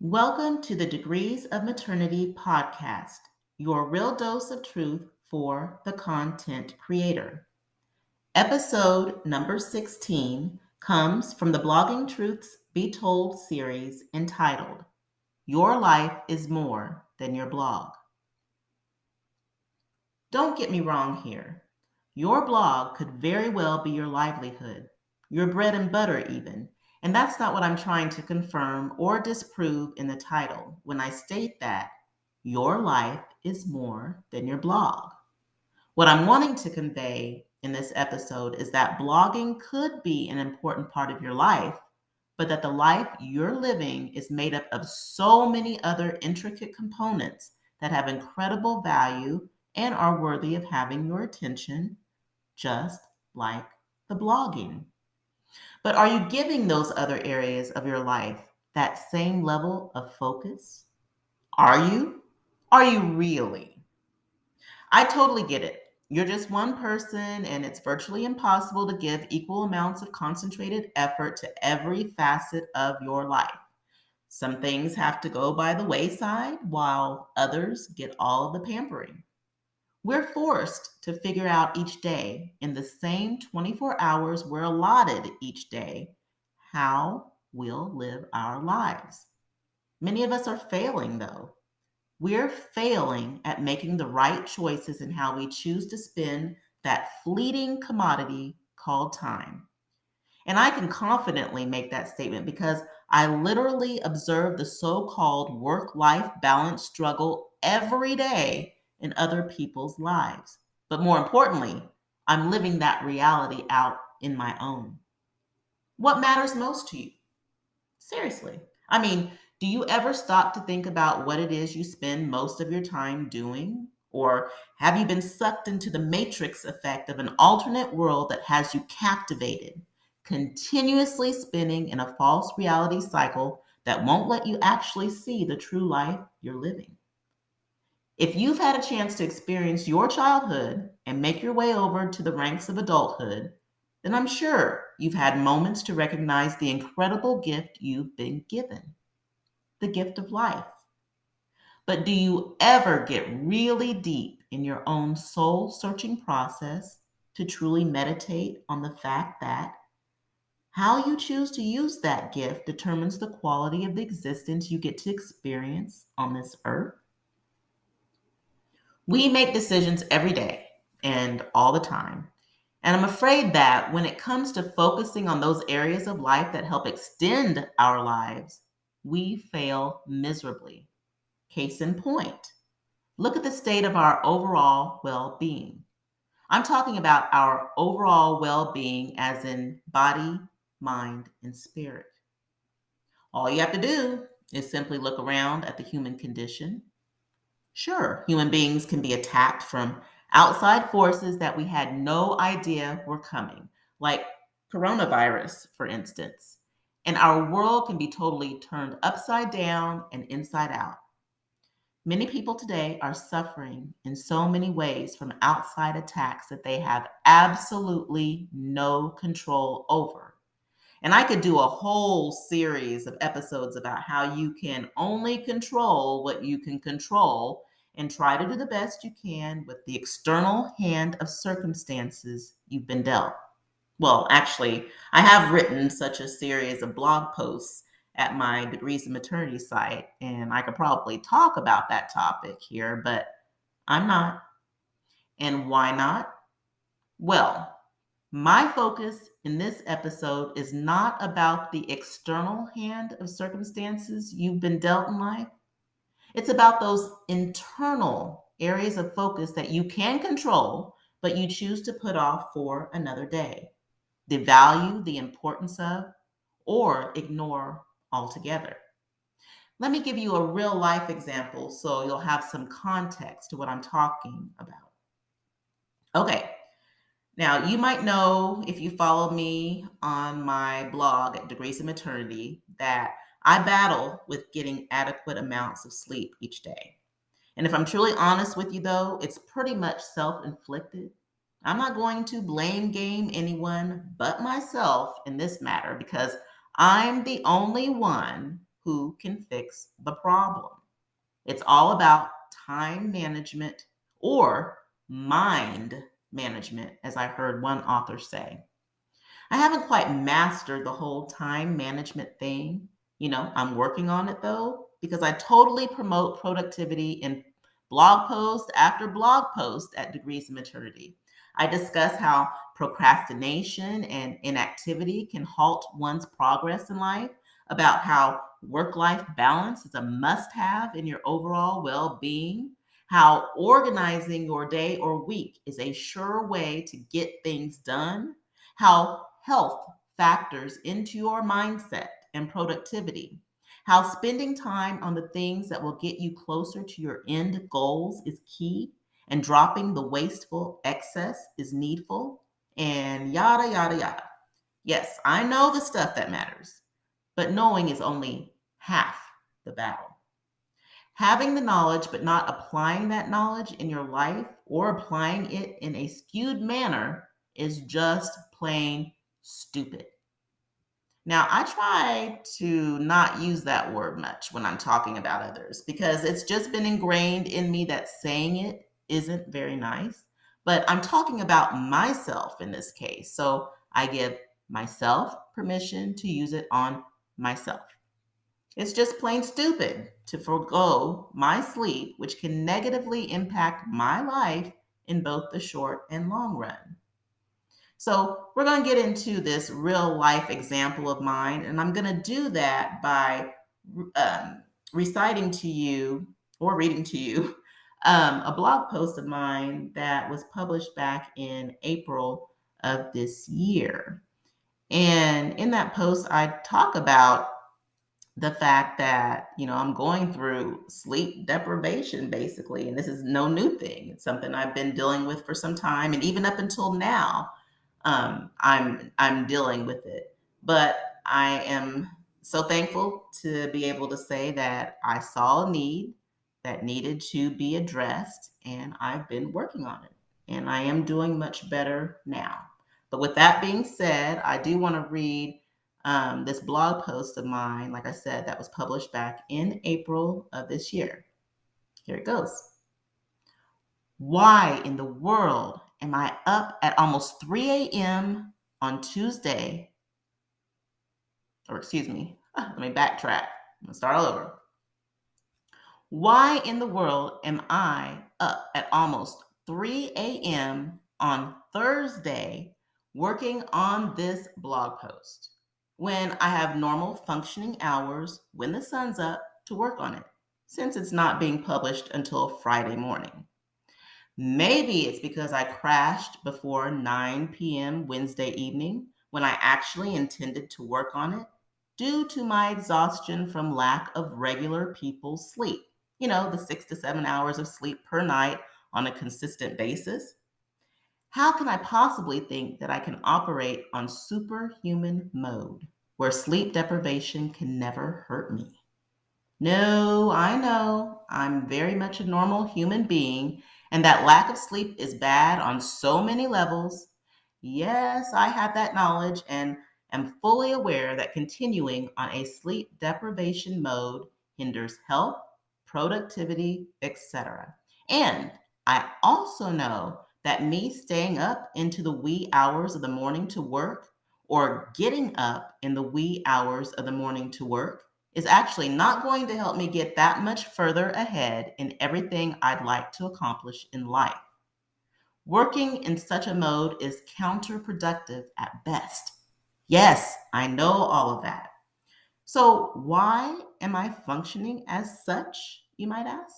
Welcome to the Degrees of Maternity podcast, your real dose of truth for the content creator. Episode number 16 comes from the Blogging Truths Be Told series entitled, Your Life is More Than Your Blog. Don't get me wrong here. Your blog could very well be your livelihood, your bread and butter even. And that's not what I'm trying to confirm or disprove in the title when I state that your life is more than your blog. What I'm wanting to convey in this episode is that blogging could be an important part of your life, but that the life you're living is made up of so many other intricate components that have incredible value and are worthy of having your attention, just like the blogging. But are you giving those other areas of your life that same level of focus? Are you? Are you really? I totally get it. You're just one person, and it's virtually impossible to give equal amounts of concentrated effort to every facet of your life. Some things have to go by the wayside, while others get all of the pampering. We're forced to figure out each day, in the same 24 hours we're allotted each day, how we'll live our lives. Many of us are failing, though. We're failing at making the right choices in how we choose to spend that fleeting commodity called time. And I can confidently make that statement because I literally observe the so called work life balance struggle every day in other people's lives. But more importantly, I'm living that reality out in my own. What matters most to you? Seriously. I mean, do you ever stop to think about what it is you spend most of your time doing? Or have you been sucked into the matrix effect of an alternate world that has you captivated, continuously spinning in a false reality cycle that won't let you actually see the true life you're living? If you've had a chance to experience your childhood and make your way over to the ranks of adulthood, then I'm sure you've had moments to recognize the incredible gift you've been given, the gift of life. But do you ever get really deep in your own soul searching process to truly meditate on the fact that how you choose to use that gift determines the quality of the existence you get to experience on this earth? We make decisions every day and all the time. And I'm afraid that when it comes to focusing on those areas of life that help extend our lives, we fail miserably. Case in point, look at the state of our overall well being. I'm talking about our overall well being as in body, mind, and spirit. All you have to do is simply look around at the human condition. Sure, human beings can be attacked from outside forces that we had no idea were coming, like coronavirus, for instance. And our world can be totally turned upside down and inside out. Many people today are suffering in so many ways from outside attacks that they have absolutely no control over. And I could do a whole series of episodes about how you can only control what you can control and try to do the best you can with the external hand of circumstances you've been dealt. Well, actually, I have written such a series of blog posts at my Degrees of Maternity site, and I could probably talk about that topic here, but I'm not. And why not? Well, my focus in this episode is not about the external hand of circumstances you've been dealt in life. It's about those internal areas of focus that you can control, but you choose to put off for another day, devalue the importance of, or ignore altogether. Let me give you a real life example so you'll have some context to what I'm talking about. Okay, now, you might know if you follow me on my blog at Degrees of Maternity that I battle with getting adequate amounts of sleep each day. And if I'm truly honest with you, though, it's pretty much self inflicted. I'm not going to blame game anyone but myself in this matter because I'm the only one who can fix the problem. It's all about time management or mind management, as I heard one author say. I haven't quite mastered the whole time management thing. I'm working on it though, because I totally promote productivity in blog post after blog post at Degrees of Maternity. I discuss how procrastination and inactivity can halt one's progress in life, about how work life balance is a must have in your overall well being, how organizing your day or week is a sure way to get things done, how health factors into your mindset and productivity, how spending time on the things that will get you closer to your end goals is key, and dropping the wasteful excess is needful, and yada, yada, yada. Yes, I know the stuff that matters, but knowing is only half the battle. Having the knowledge but not applying that knowledge in your life or applying it in a skewed manner is just plain stupid. Now, I try to not use that word much when I'm talking about others because it's just been ingrained in me that saying it isn't very nice. But I'm talking about myself in this case. So I give myself permission to use it on myself. It's just plain stupid to forego my sleep, which can negatively impact my life in both the short and long run. So, we're going to get into this real life example of mine, and I'm going to do that by um, reciting to you or reading to you a blog post of mine that was published back in April of this year. And in that post, I talk about the fact that, I'm going through sleep deprivation basically, and this is no new thing. It's something I've been dealing with for some time, and even up until now, I'm dealing with it. But I am so thankful to be able to say that I saw a need that needed to be addressed, and I've been working on it, and I am doing much better now. But with that being said, I do want to read this blog post of mine, like I said, that was published back in April of this year. Here it goes. Why in the world am I up at almost 3 a.m. on Tuesday? Or excuse me, let me backtrack. I'm gonna start all over. Why in the world am I up at almost 3 a.m. on Thursday working on this blog post when I have normal functioning hours when the sun's up to work on it, since it's not being published until Friday morning? Maybe it's because I crashed before 9 p.m. Wednesday evening when I actually intended to work on it due to my exhaustion from lack of regular people's sleep. The 6 to 7 hours of sleep per night on a consistent basis. How can I possibly think that I can operate on superhuman mode where sleep deprivation can never hurt me? No, I know. I'm very much a normal human being, and that lack of sleep is bad on so many levels. Yes, I have that knowledge and am fully aware that continuing on a sleep deprivation mode hinders health, productivity, etc. And I also know that me staying up into the wee hours of the morning to work or getting up in the wee hours of the morning to work is actually not going to help me get that much further ahead in everything I'd like to accomplish in life. Working in such a mode is counterproductive at best. Yes, I know all of that. So, why am I functioning as such, you might ask?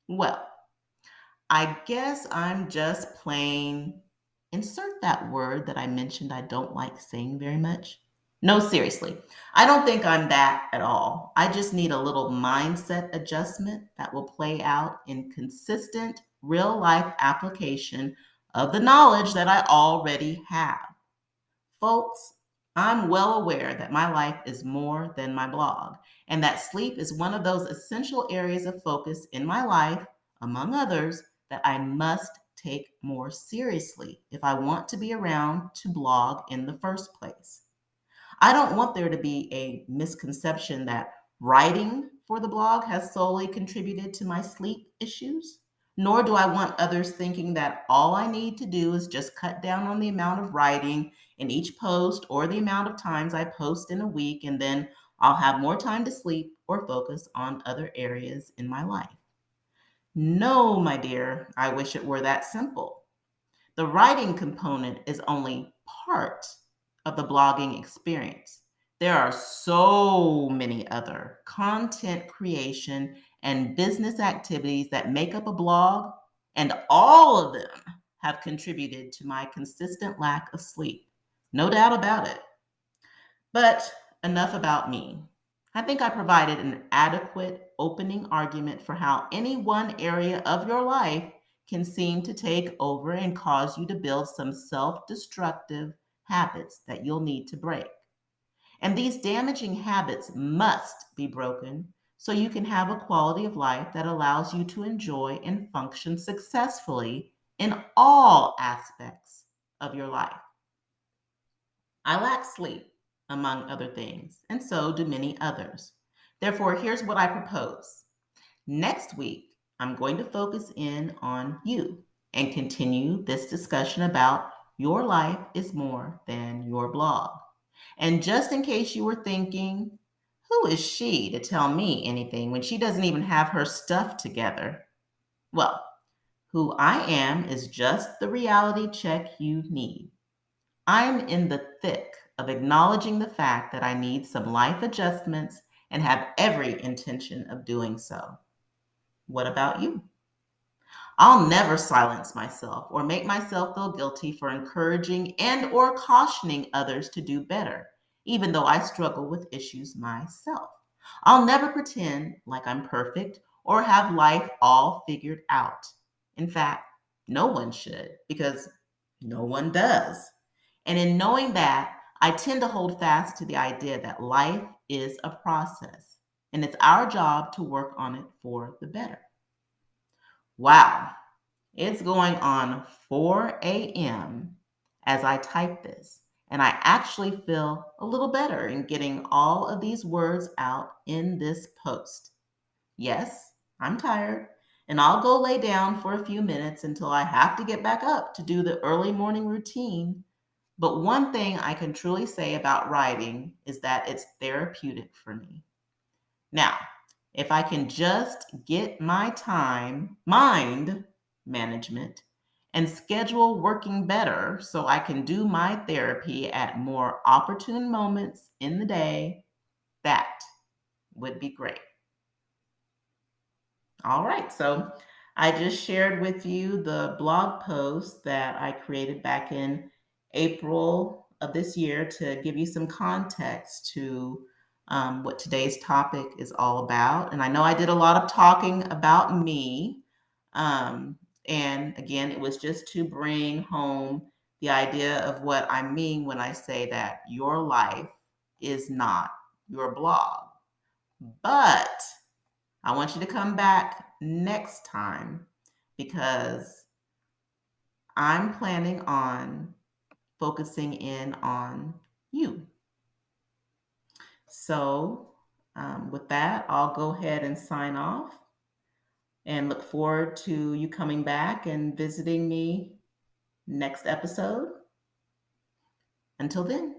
Well, I guess I'm just plain, insert that word that I mentioned I don't like saying very much. No, seriously, I don't think I'm that at all. I just need a little mindset adjustment that will play out in consistent real life application of the knowledge that I already have. Folks, I'm well aware that my life is more than my blog, and that sleep is one of those essential areas of focus in my life, among others, that I must take more seriously if I want to be around to blog in the first place. I don't want there to be a misconception that Writing for the blog has solely contributed to my sleep issues, nor do I want others thinking that all I need to do is just cut down on the amount of writing in each post or the amount of times I post in a week, and then I'll have more time to sleep or focus on other areas in my life. No, my dear, I wish it were that simple. The writing component is only part of the blogging experience. There are so many other content creation and business activities that make up a blog, and all of them have contributed to my consistent lack of sleep. No doubt about it. But enough about me. I think I provided an adequate opening argument for how any one area of your life can seem to take over and cause you to build some self destructive habits that you'll need to break. And these damaging habits must be broken so you can have a quality of life that allows you to enjoy and function successfully in all aspects of your life. I lack sleep, among other things, and so do many others. Therefore, here's what I propose. Next week, I'm going to focus in on you and continue this discussion about your life is more than your blog. And just in case you were thinking, who is she to tell me anything when she doesn't even have her stuff together? Well, who I am is just the reality check you need. I'm in the thick of acknowledging the fact that I need some life adjustments and have every intention of doing so. What about you? I'll never silence myself or make myself feel guilty for encouraging and or cautioning others to do better, even though I struggle with issues myself. I'll never pretend like I'm perfect or have life all figured out. In fact, no one should because no one does. And in knowing that, I tend to hold fast to the idea that life is a process and it's our job to work on it for the better. Wow, it's going on 4 a.m. as I type this, and I actually feel a little better in getting all of these words out in this post. Yes, I'm tired, and I'll go lay down for a few minutes until I have to get back up to do the early morning routine. But one thing I can truly say about writing is that it's therapeutic for me. Now, if I can just get my mind management, and schedule working better so I can do my therapy at more opportune moments in the day, that would be great. All right, so I just shared with you the blog post that I created back in April of this year to give you some context to what today's topic is all about. And I know I did a lot of talking about me. Um, and again, it was just to bring home the idea of what I mean when I say that your life is not your blog. But I want you to come back next time because I'm planning on focusing in on you. So, with that, I'll go ahead and sign off and look forward to you coming back and visiting me next episode. Until then.